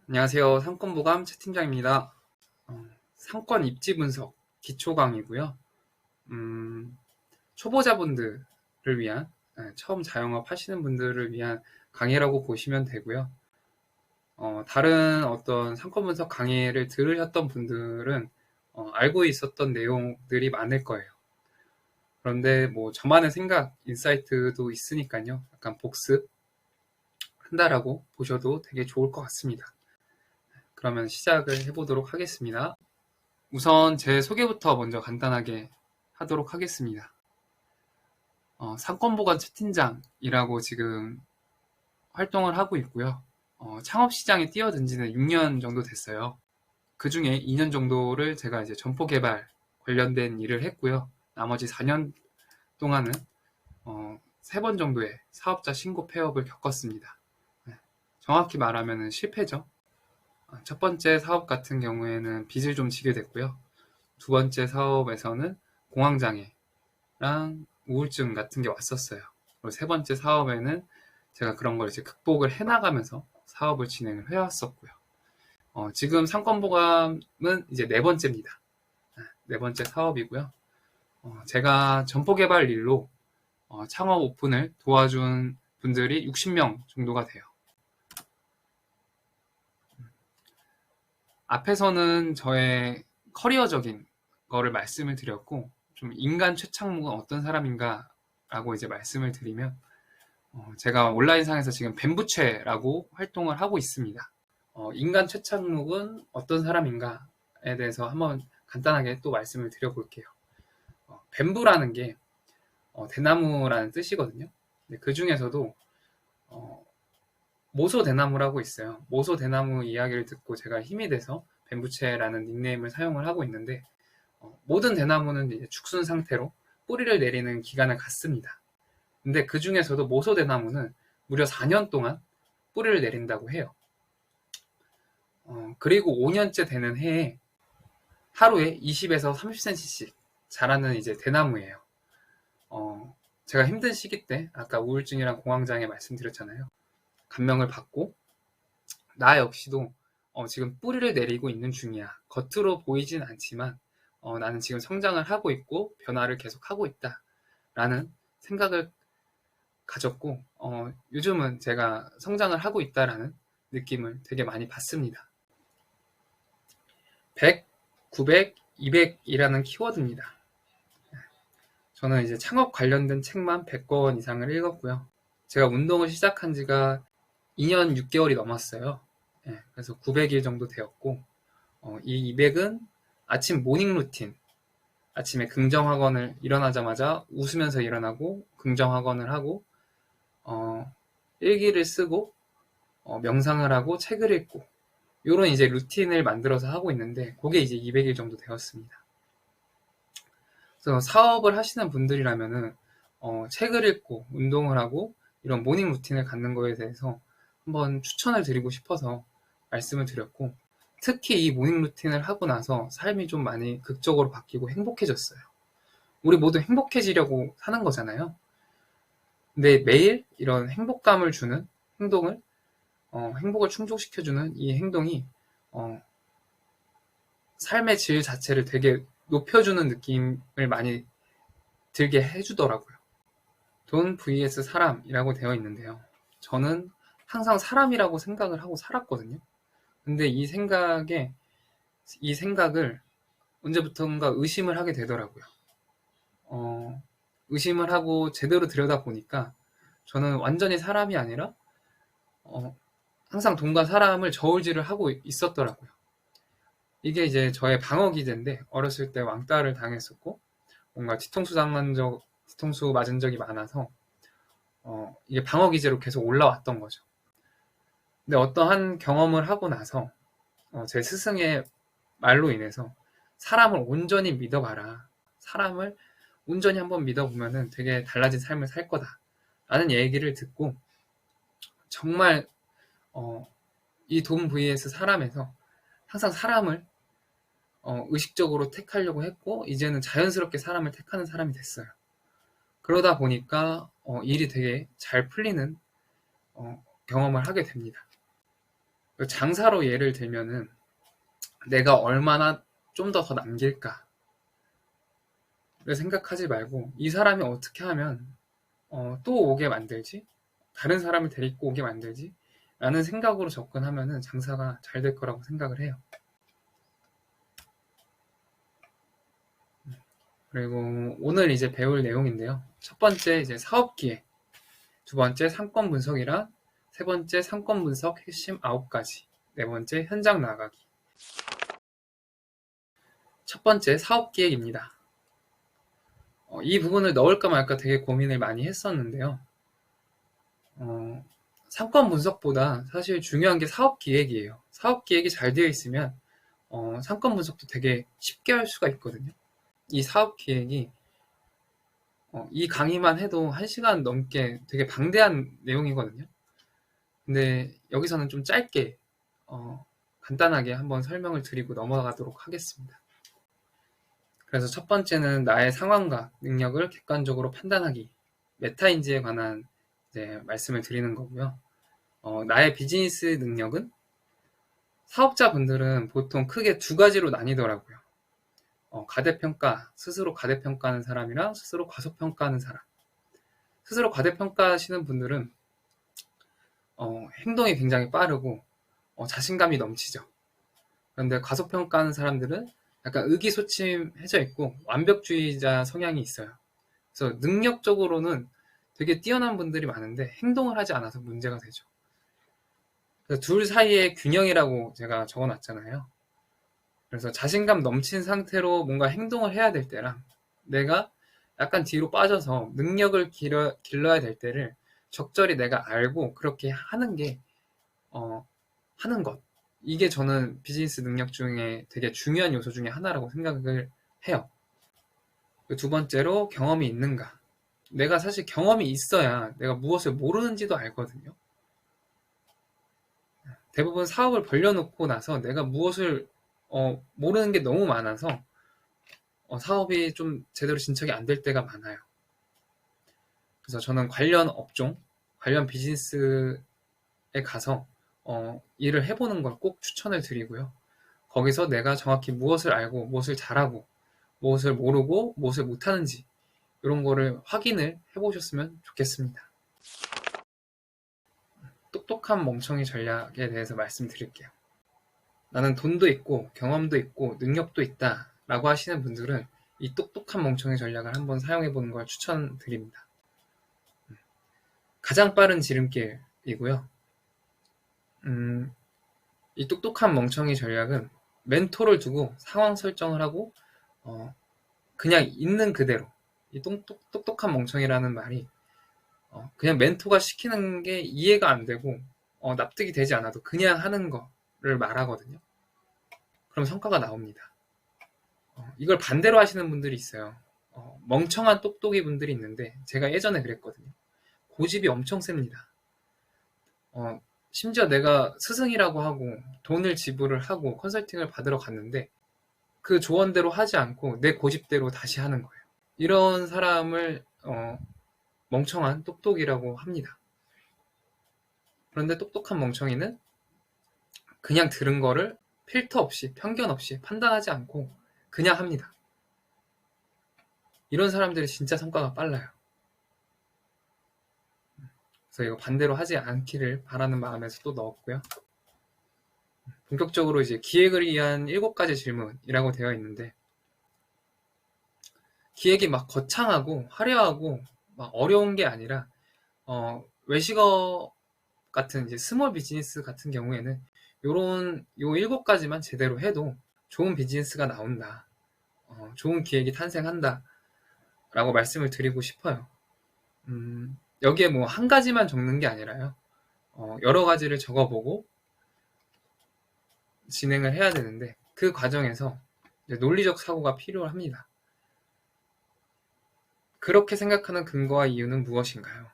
안녕하세요. 상권보감 최 팀장입니다. 상권 입지 분석 기초 강의고요. 초보자분들을 위한, 처음 자영업 하시는 분들을 위한 강의라고 보시면 되고요. 다른 어떤 상권 분석 강의를 들으셨던 분들은 알고 있었던 내용들이 많을 거예요. 그런데 뭐 저만의 생각, 인사이트도 있으니까요. 약간 복습한다라고 보셔도 되게 좋을 것 같습니다. 그러면 시작을 해보도록 하겠습니다. 우선 제 소개부터 먼저 간단하게 하도록 하겠습니다. 상권보관 채팅장이라고 지금 활동을 하고 있고요. 창업시장에 뛰어든 지는 6년 정도 됐어요. 그 중에 2년 정도를 제가 이제 점포 개발 관련된 일을 했고요. 나머지 4년 동안은 3번 정도의 사업자 신고 폐업을 겪었습니다. 네, 정확히 말하면 실패죠. 첫 번째 사업 같은 경우에는 빚을 좀 지게 됐고요. 두 번째 사업에서는 공황장애랑 우울증 같은 게 왔었어요. 그리고 세 번째 사업에는 제가 그런 걸 이제 극복을 해나가면서 사업을 진행을 해왔었고요. 지금 상권보감은 이제 네 번째입니다. 네 번째 사업이고요. 제가 점포 개발 일로 창업 오픈을 도와준 분들이 60명 정도가 돼요. 앞에서는 저의 커리어적인 거를 말씀을 드렸고, 좀 인간 최창목은 어떤 사람인가 라고 이제 말씀을 드리면, 제가 온라인상에서 지금 뱀부채라고 활동을 하고 있습니다. 인간 최창목은 어떤 사람인가에 대해서 한번 간단하게 또 말씀을 드려볼게요. 뱀부라는 게 대나무라는 뜻이거든요. 그 중에서도 모소대나무라고 있어요. 모소대나무 이야기를 듣고 제가 힘이 돼서 뱀부채라는 닉네임을 사용을 하고 있는데, 모든 대나무는 이제 죽순 상태로 뿌리를 내리는 기간을 갖습니다. 근데 그 중에서도 모소대나무는 무려 4년 동안 뿌리를 내린다고 해요. 그리고 5년째 되는 해에 하루에 20에서 30cm씩 자라는 이제 대나무예요. 제가 힘든 시기 때 아까 우울증이랑 공황장애 말씀드렸잖아요. 감명을 받고 나 역시도 지금 뿌리를 내리고 있는 중이야. 겉으로 보이진 않지만 나는 지금 성장을 하고 있고 변화를 계속하고 있다 라는 생각을 가졌고 요즘은 제가 성장을 하고 있다라는 느낌을 되게 많이 받습니다. 100, 900, 200이라는 키워드입니다. 저는 이제 창업 관련된 책만 100권 이상을 읽었고요. 제가 운동을 시작한 지가 2년 6개월이 넘었어요. 그래서 900일 정도 되었고, 이 200은 아침 모닝 루틴, 아침에 긍정학원을 일어나자마자 웃으면서 일어나고 긍정학원을 하고 일기를 쓰고 명상을 하고 책을 읽고 이런 이제 루틴을 만들어서 하고 있는데 그게 이제 200일 정도 되었습니다. 그래서 사업을 하시는 분들이라면은 책을 읽고 운동을 하고 이런 모닝 루틴을 갖는 거에 대해서 한번 추천을 드리고 싶어서 말씀을 드렸고, 특히 이 모닝 루틴을 하고 나서 삶이 좀 많이 극적으로 바뀌고 행복해졌어요. 우리 모두 행복해지려고 사는 거잖아요. 근데 매일 이런 행복감을 주는 행동을 행복을 충족시켜주는 이 행동이 삶의 질 자체를 되게 높여주는 느낌을 많이 들게 해주더라고요. 돈 vs 사람이라고 되어 있는데요. 저는 항상 사람이라고 생각을 하고 살았거든요. 근데 이 생각을 언제부턴가 의심을 하게 되더라고요. 의심을 하고 제대로 들여다보니까 저는 완전히 사람이 아니라 항상 돈과 사람을 저울질을 하고 있었더라고요. 이게 이제 저의 방어 기제인데, 어렸을 때 왕따를 당했었고 뭔가 뒤통수 맞은 적이 많아서 이게 방어 기제로 계속 올라왔던 거죠. 근데 어떠한 경험을 하고 나서 제 스승의 말로 인해서 사람을 온전히 믿어봐라. 사람을 온전히 한번 믿어보면은 되게 달라진 삶을 살 거다. 라는 얘기를 듣고 정말 이 돈 vs 사람에서 항상 사람을 의식적으로 택하려고 했고, 이제는 자연스럽게 사람을 택하는 사람이 됐어요. 그러다 보니까 일이 되게 잘 풀리는 경험을 하게 됩니다. 장사로 예를 들면은 내가 얼마나 좀 더 남길까를 생각하지 말고 이 사람이 어떻게 하면 또 오게 만들지? 다른 사람을 데리고 오게 만들지? 라는 생각으로 접근하면은 장사가 잘 될 거라고 생각을 해요. 그리고 오늘 이제 배울 내용인데요. 첫 번째 이제 사업 기획, 두 번째 상권 분석이랑 세 번째 상권 분석 핵심 9가지, 네 번째 현장 나가기. 첫 번째 사업 기획입니다. 이 부분을 넣을까 말까 되게 고민을 많이 했었는데요. 상권 분석보다 사실 중요한 게 사업 기획이에요. 사업 기획이 잘 되어 있으면 상권 분석도 되게 쉽게 할 수가 있거든요. 이 사업 기획이 이 강의만 해도 1시간 넘게 되게 방대한 내용이거든요. 근데 여기서는 좀 짧게 간단하게 한번 설명을 드리고 넘어가도록 하겠습니다. 그래서 첫 번째는 나의 상황과 능력을 객관적으로 판단하기, 메타인지에 관한 이제 말씀을 드리는 거고요. 나의 비즈니스 능력은 사업자분들은 보통 크게 두 가지로 나뉘더라고요. 가대평가, 스스로 가대평가하는 사람이랑 스스로 과소평가하는 사람. 스스로 과대평가하시는 분들은 행동이 굉장히 빠르고 자신감이 넘치죠. 그런데 과소평가하는 사람들은 약간 의기소침해져 있고 완벽주의자 성향이 있어요. 그래서 능력적으로는 되게 뛰어난 분들이 많은데 행동을 하지 않아서 문제가 되죠. 그래서 둘 사이의 균형이라고 제가 적어놨잖아요. 그래서 자신감 넘친 상태로 뭔가 행동을 해야 될 때랑 내가 약간 뒤로 빠져서 능력을 길러야 될 때를 적절히 내가 알고 그렇게 하는 게 하는 것. 이게 저는 비즈니스 능력 중에 되게 중요한 요소 중에 하나라고 생각을 해요. 두 번째로 경험이 있는가. 내가 사실 경험이 있어야 내가 무엇을 모르는지도 알거든요. 대부분 사업을 벌려놓고 나서 내가 무엇을 모르는 게 너무 많아서 사업이 좀 제대로 진척이 안 될 때가 많아요. 그래서 저는 관련 업종, 관련 비즈니스에 가서 일을 해보는 걸 꼭 추천을 드리고요. 거기서 내가 정확히 무엇을 알고 무엇을 잘하고 무엇을 모르고 무엇을 못하는지 이런 거를 확인을 해보셨으면 좋겠습니다. 똑똑한 멍청이 전략에 대해서 말씀드릴게요. 나는 돈도 있고 경험도 있고 능력도 있다 라고 하시는 분들은 이 똑똑한 멍청이 전략을 한번 사용해보는 걸 추천드립니다. 가장 빠른 지름길이고요. 이 똑똑한 멍청이 전략은 멘토를 두고 상황 설정을 하고 그냥 있는 그대로 이 똑똑한 멍청이라는 말이 그냥 멘토가 시키는 게 이해가 안 되고 납득이 되지 않아도 그냥 하는 거를 말하거든요. 그럼 성과가 나옵니다. 이걸 반대로 하시는 분들이 있어요. 멍청한 똑똑이 분들이 있는데 제가 예전에 그랬거든요. 고집이 엄청 셉니다. 심지어 내가 스승이라고 하고 돈을 지불을 하고 컨설팅을 받으러 갔는데 그 조언대로 하지 않고 내 고집대로 다시 하는 거예요. 이런 사람을 멍청한 똑똑이라고 합니다. 그런데 똑똑한 멍청이는 그냥 들은 거를 필터 없이 편견 없이 판단하지 않고 그냥 합니다. 이런 사람들이 진짜 성과가 빨라요. 그래서 이거 반대로 하지 않기를 바라는 마음에서 또 넣었고요. 본격적으로 이제 기획을 위한 7가지 질문이라고 되어 있는데 기획이 막 거창하고 화려하고 막 어려운 게 아니라 외식업 같은 이제 스몰 비즈니스 같은 경우에는 요런 요 7가지만 제대로 해도 좋은 비즈니스가 나온다. 좋은 기획이 탄생한다. 라고 말씀을 드리고 싶어요. 여기에 뭐 한 가지만 적는 게 아니라요. 여러 가지를 적어보고 진행을 해야 되는데 그 과정에서 논리적 사고가 필요합니다. 그렇게 생각하는 근거와 이유는 무엇인가요?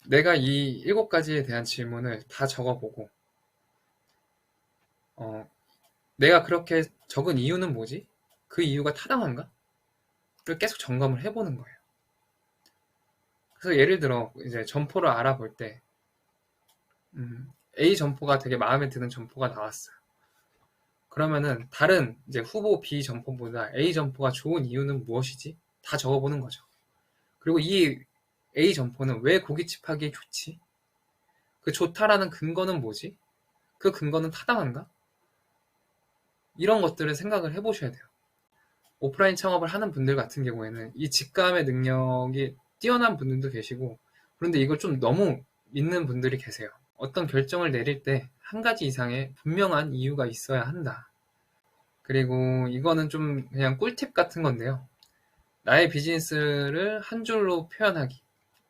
내가 이 7가지에 대한 질문을 다 적어보고 내가 그렇게 적은 이유는 뭐지? 그 이유가 타당한가? 를 계속 점검을 해보는 거예요. 그래서 예를 들어 이제 점포를 알아볼 때 A 점포가 되게 마음에 드는 점포가 나왔어요. 그러면은 다른 이제 후보 B 점포보다 A 점포가 좋은 이유는 무엇이지? 다 적어보는 거죠. 그리고 이 A 점포는 왜 고깃집하기에 좋지? 그 좋다라는 근거는 뭐지? 그 근거는 타당한가? 이런 것들을 생각을 해보셔야 돼요. 오프라인 창업을 하는 분들 같은 경우에는 이 직감의 능력이 뛰어난 분들도 계시고, 그런데 이걸 좀 너무 믿는 분들이 계세요. 어떤 결정을 내릴 때 한 가지 이상의 분명한 이유가 있어야 한다. 그리고 이거는 좀 그냥 꿀팁 같은 건데요. 나의 비즈니스를 한 줄로 표현하기.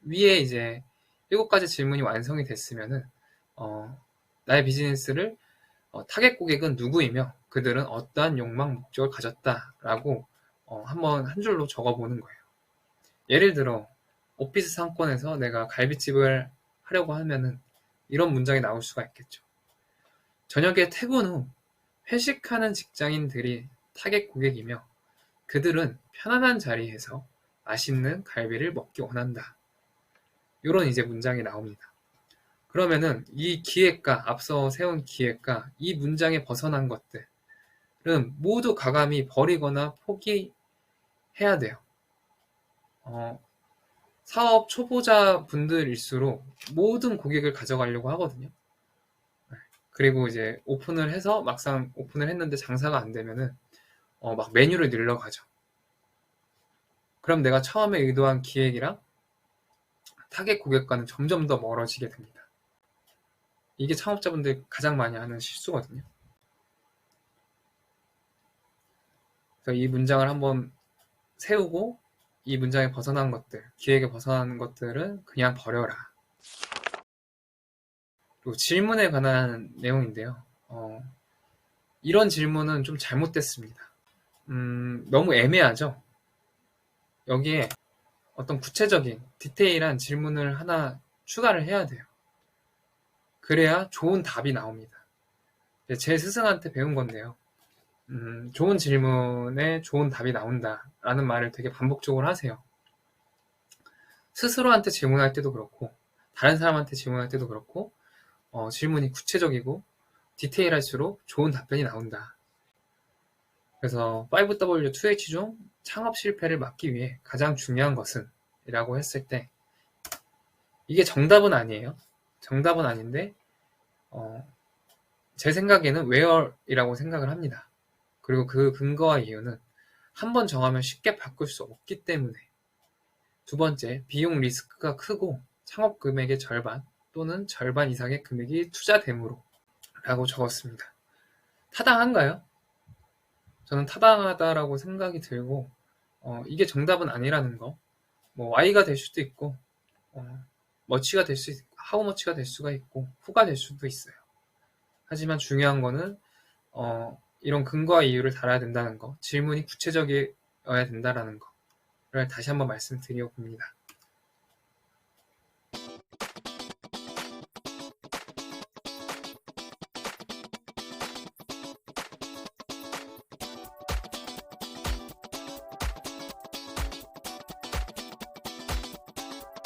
위에 이제 7가지 질문이 완성이 됐으면은, 나의 비즈니스를 타겟 고객은 누구이며 그들은 어떠한 욕망, 목적을 가졌다라고 한번 한 줄로 적어보는 거예요. 예를 들어 오피스 상권에서 내가 갈비집을 하려고 하면은 이런 문장이 나올 수가 있겠죠. 저녁에 퇴근 후 회식하는 직장인들이 타겟 고객이며 그들은 편안한 자리에서 맛있는 갈비를 먹기 원한다. 이런 이제 문장이 나옵니다. 그러면은 이 기획과 앞서 세운 기획과 이 문장에 벗어난 것들은 모두 가감히 버리거나 포기해야 돼요. 사업 초보자 분들일수록 모든 고객을 가져가려고 하거든요. 그리고 이제 오픈을 해서 막상 오픈을 했는데 장사가 안 되면은 막 메뉴를 늘려가죠. 그럼 내가 처음에 의도한 기획이랑 타겟 고객과는 점점 더 멀어지게 됩니다. 이게 창업자분들이 가장 많이 하는 실수거든요. 그래서 이 문장을 한번 세우고 이 문장에 벗어난 것들, 기획에 벗어난 것들은 그냥 버려라. 그리고 질문에 관한 내용인데요. 이런 질문은 좀 잘못됐습니다. 너무 애매하죠? 여기에 어떤 구체적인 디테일한 질문을 하나 추가를 해야 돼요. 그래야 좋은 답이 나옵니다. 제 스승한테 배운 건데요. 좋은 질문에 좋은 답이 나온다라는 말을 되게 반복적으로 하세요. 스스로한테 질문할 때도 그렇고 다른 사람한테 질문할 때도 그렇고 질문이 구체적이고 디테일할수록 좋은 답변이 나온다. 그래서 5W2H 중 창업 실패를 막기 위해 가장 중요한 것은 이라고 했을 때 이게 정답은 아니에요. 정답은 아닌데 제 생각에는 where이라고 생각을 합니다. 그리고 그 근거와 이유는 한 번 정하면 쉽게 바꿀 수 없기 때문에. 두 번째, 비용 리스크가 크고 창업 금액의 절반 또는 절반 이상의 금액이 투자되므로 라고 적었습니다. 타당한가요? 저는 타당하다라고 생각이 들고 이게 정답은 아니라는 거. 뭐 Y가 될 수도 있고 머치가 될 수 있고 하우머치가 될 수가 있고 후가 될 수도 있어요. 하지만 중요한 거는 이런 근거와 이유를 달아야 된다는 거, 질문이 구체적이어야 된다는 거를 다시 한번 말씀드려 봅니다.